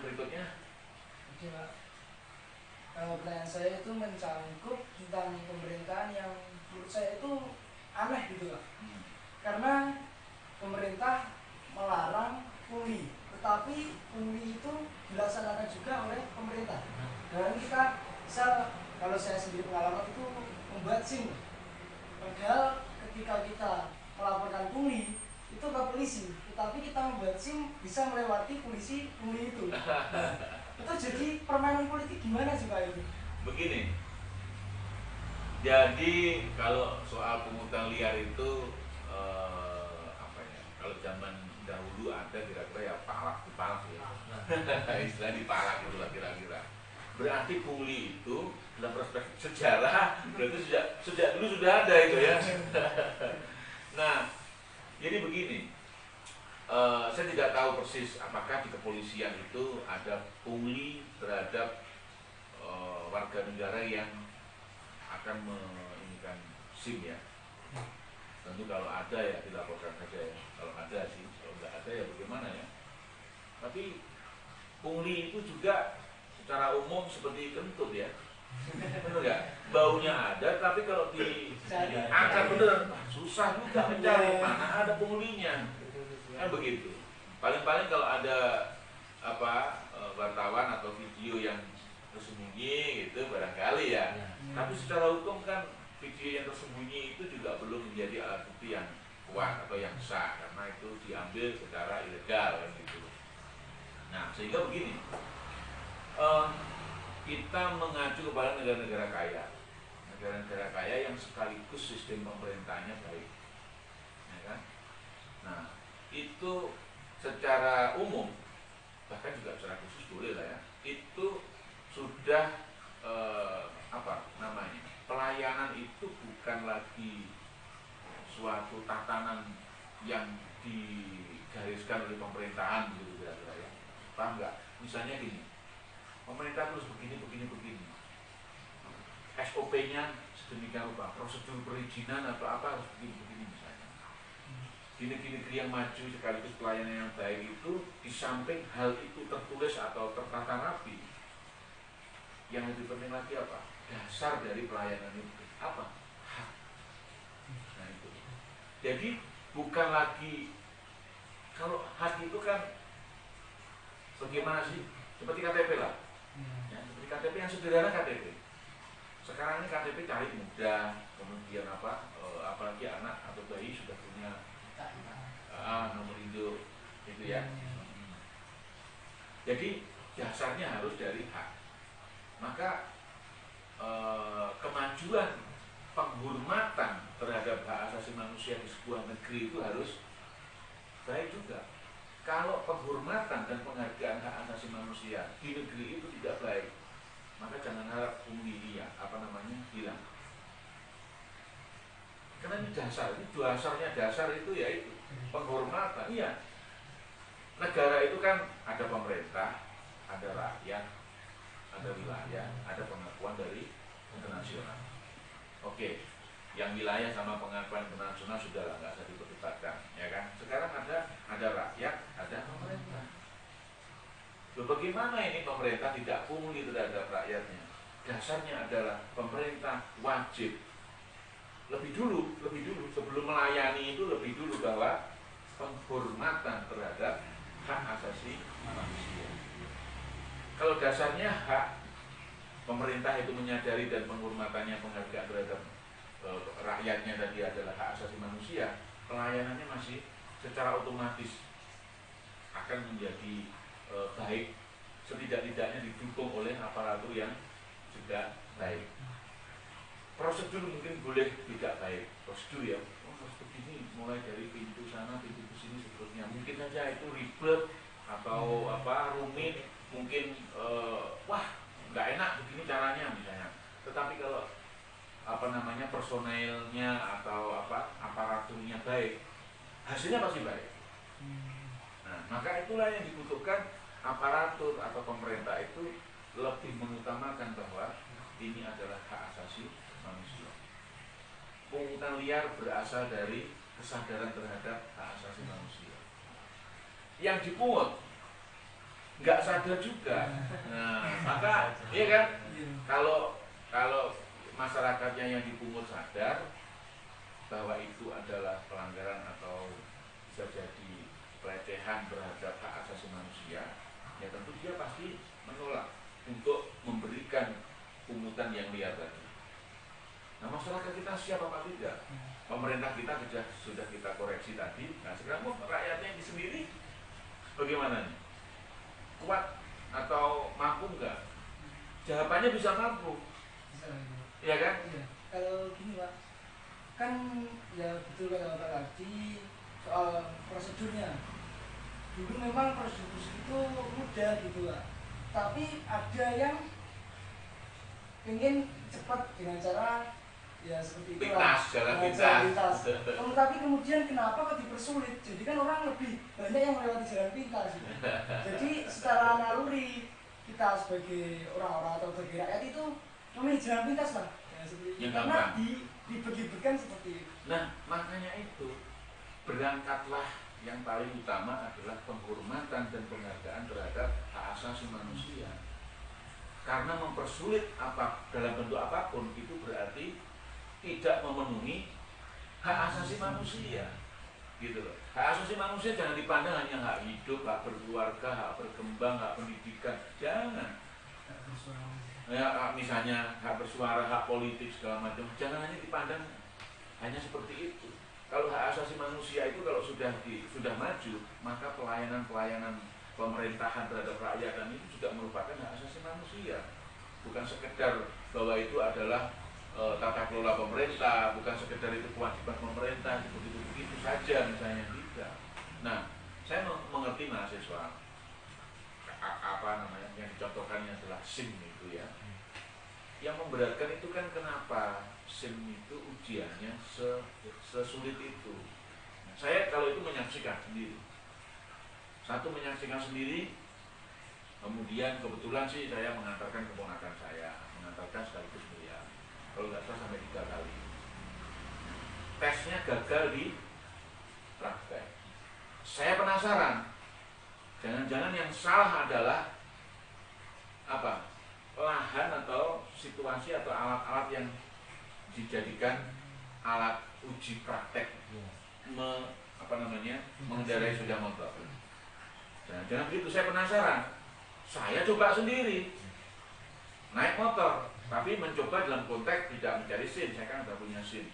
berikutnya. Oke Pak, pertanyaan saya itu mencangkup tentang pemerintahan yang menurut saya itu aneh gitu Pak. Karena pemerintah melarang pungli, tetapi pungli itu dilaksanakan juga oleh pemerintah. Dan kita misal, kalau saya sendiri pengalaman itu membuat SIM, padahal ketika kita melaporkan pungli itu ke polisi, tetapi kita membuat SIM bisa melewati polisi pungli itu. Nah, itu jadi permainan politik gimana sih Pak itu? Begini, jadi kalau soal pungutan liar itu apa ya? Kalau zaman dahulu ada kira-kira ya palak ya, istilah dipalak itulah kira-kira. Berarti pungli itu dalam perspektif sejarah berarti sejak dulu sudah ada itu ya. Nah, jadi begini, saya tidak tahu persis apakah di kepolisian itu ada pungli terhadap warga negara yang akan menginginkan SIM ya. Tentu kalau ada ya dilaporkan saja ya. Kalau ada sih, kalau nggak ada ya bagaimana ya. Tapi pungli itu juga secara umum seperti kentut ya. Benar nggak? Baunya ada, tapi kalau diangkat bener susah juga mencari mana ada punglinya. Kan begitu. Paling-paling kalau ada wartawan atau video yang tersembunyi gitu barangkali ya. Tapi secara hukum kan video yang tersembunyi itu juga belum menjadi alat bukti yang kuat atau yang sah karena itu diambil secara ilegal kan gitu. Nah sehingga begini, kita mengacu kepada negara-negara kaya, negara-negara kaya yang sekaligus sistem pemerintahnya baik, ya kan? Nah itu secara umum bahkan juga secara khusus boleh lah ya, itu sudah pelayanan itu bukan lagi suatu tatanan yang digariskan oleh pemerintahan gitu kira-kira ya. Paham nggak? Misalnya gini, pemerintah terus begini, SOP-nya sedemikian rupa, prosedur perizinan atau apa harus begini misalnya. Di negeri-negeri yang maju sekaligus pelayanan yang baik itu, di samping hal itu tertulis atau tertata rapi, yang lebih penting lagi apa? Dasar dari pelayanan itu apa? Hak. Nah itu. Jadi bukan lagi, kalau hak itu kan bagaimana sih? Seperti KTP lah. Ya, seperti KTP yang sederhana KTP. Sekarang ini KTP cari mudah, kemudian apalagi anak atau bayi sudah punya nomor induk itu ya. Jadi dasarnya harus dari hak. Maka kemajuan penghormatan terhadap hak asasi manusia di sebuah negeri itu harus baik juga. Kalau penghormatan dan penghargaan hak asasi manusia di negeri itu tidak baik, maka jangan harap pungli hilang. Karena ini dasar itu yaitu penghormatan. Iya. Negara itu kan ada pemerintah, ada rakyat, ada wilayah, ada pengakuan dari internasional. Oke, yang wilayah sama pengakuan internasional sudah nggak usah diperdebatkan, ya kan? Sekarang ada rakyat, ada pemerintah. Bagaimana ini pemerintah tidak pungli terhadap rakyatnya? Dasarnya adalah pemerintah wajib lebih dulu sebelum melayani itu lebih dulu bahwa penghormatan terhadap hak asasi manusia. Kalau dasarnya hak, pemerintah itu menyadari dan penghormatannya, penghargaan terhadap rakyatnya tadi adalah hak asasi manusia, pelayanannya masih secara otomatis akan menjadi baik, setidak-tidaknya didukung oleh aparatur yang juga baik. Prosedur mungkin boleh tidak baik, prosedur ya, harus begini, mulai dari pintu sana, pintu ke sini, seterusnya. Mungkin saja itu ribet atau rumit, mungkin nggak enak begini caranya misalnya. Tetapi kalau personelnya atau aparaturnya baik, hasilnya pasti baik. Nah, maka itulah yang dibutuhkan aparatur atau pemerintah itu lebih mengutamakan bahwa ini adalah hak asasi manusia. Pungutan liar berasal dari kesadaran terhadap hak asasi manusia. Yang dipungut nggak sadar juga. Nah, maka iya kan, kalau kalau masyarakatnya yang dipungut sadar bahwa itu adalah pelanggaran atau bisa jadi pelecehan terhadap hak asasi manusia, ya tentu dia pasti menolak untuk memberikan pungutan yang liar tadi. Nah, masyarakat kita siap apa tidak? Pemerintah kita sudah kita koreksi tadi. Nah, sekarang rakyatnya ini sendiri bagaimana nih? Kuat atau mampu enggak? Jawabannya bisa mampu. Bisa, Iya kan? iya. Kalau gini Pak, kan ya betul kata Bapak tadi soal prosedurnya. Dulu memang prosedur itu mudah gitu Pak, tapi ada yang ingin cepat dengan cara ya seperti itu Pintas, jalan pintas. Tapi kemudian kenapa kok dipersulit? Jadi kan orang lebih banyak yang melewati jalan pintas gitu. Jadi secara naluri kita sebagai orang-orang atau sebagai rakyat itu memilih jalan pintas lah ya, seperti itu. Karena dibagi-bagikan seperti itu. Nah, makanya itu berangkatlah yang paling utama adalah penghormatan dan penghargaan terhadap hak asasi manusia. Karena mempersulit apa dalam bentuk apapun itu berarti tidak memenuhi hak asasi manusia, gitu loh. Hak asasi manusia jangan dipandang hanya hak hidup, hak berkeluarga, hak berkembang, hak pendidikan, jangan. Ya, misalnya hak bersuara, hak politik segala macam, jangan hanya dipandang hanya seperti itu. Kalau hak asasi manusia itu kalau sudah maju, maka pelayanan pemerintahan terhadap rakyat dan itu juga merupakan hak asasi manusia. Bukan sekedar bahwa itu adalah tata kelola pemerintah, bukan sekedar itu kewajiban pemerintah, begitu saja misalnya tidak. Nah, saya mengerti mahasiswa apa namanya yang dicontohkannya adalah SIM itu ya. Yang memberatkan itu kan kenapa SIM itu ujiannya sesulit itu. Nah, saya kalau itu menyaksikan sendiri. Satu menyaksikan sendiri, kemudian kebetulan sih saya mengantarkan keponakan saya, mengantarkan sekaligus beliau. Kalau nggak salah sampai 3 kali. Tesnya gagal di praktek. Saya penasaran, jangan-jangan yang salah adalah apa? Lahan atau situasi atau alat-alat yang dijadikan alat uji praktek mengendarai sepeda motor. Jangan begitu, saya penasaran. Saya coba sendiri naik motor, tapi mencoba dalam konteks tidak mencari SIM. Saya kan sudah punya SIM.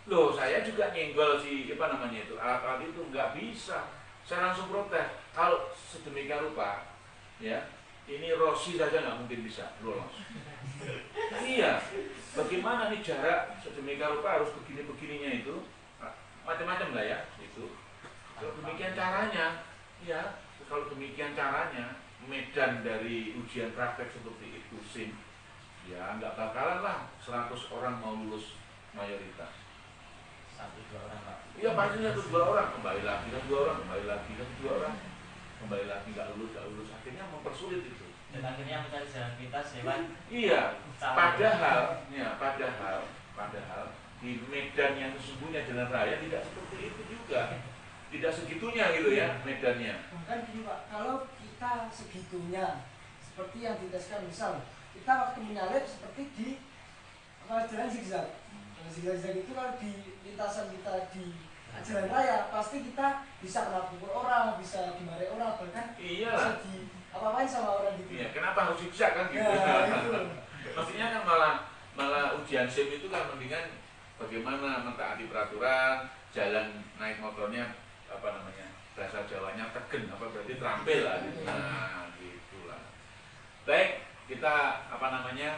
Loh, saya juga nyenggol alat-alat itu nggak bisa. Saya langsung protes. Kalau sedemikian rupa, ya, ini Rossi saja nggak mungkin bisa lolos. Iya, bagaimana nih jarak sedemikian rupa harus begininya itu, macam-macam lah ya itu. Kalau demikian caranya, ya. Kalau demikian caranya, medan dari ujian praktek seperti itu SIM, ya nggak bakalan lah 100 orang mau lulus mayoritas. 1-2 orang Pak. Iya pasti 1-2 orang, kembali lagi 1-2 orang, kembali lagi 1-2 orang, kembali lagi nggak lulus, akhirnya mempersulit itu. Dan akhirnya mencari jalan pintas hewan. Iya, padahal di medan yang sesungguhnya jalan raya tidak seperti itu juga. Tidak segitunya gitu ya medannya. Bahkan gini Pak, kalau kita segitunya seperti yang diteskan, misal kita waktu menyalip seperti di jalan zigzag. Jalan zigzag itu kalau di lintasan kita di jalan raya pasti kita bisa kena pukul orang, bisa dimarahi orang, bahkan bisa di apa-apain sama orang gitu. Iya, kenapa harus zigzag kan gitu? Ya, itu. Maksudnya kan malah ujian SIM itu kan mendingan bagaimana mentaati peraturan, jalan naik motornya bahasa Jawanya tegen, berarti terampil lah gitu. Nah, gitulah. Baik, kita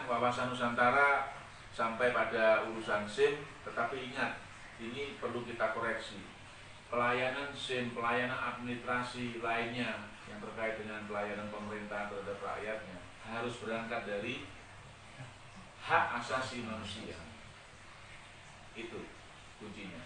wawasan Nusantara sampai pada urusan SIM, tetapi ingat, ini perlu kita koreksi. Pelayanan SIM, pelayanan administrasi lainnya yang terkait dengan pelayanan pemerintah terhadap rakyatnya harus berangkat dari hak asasi manusia. Itu kuncinya.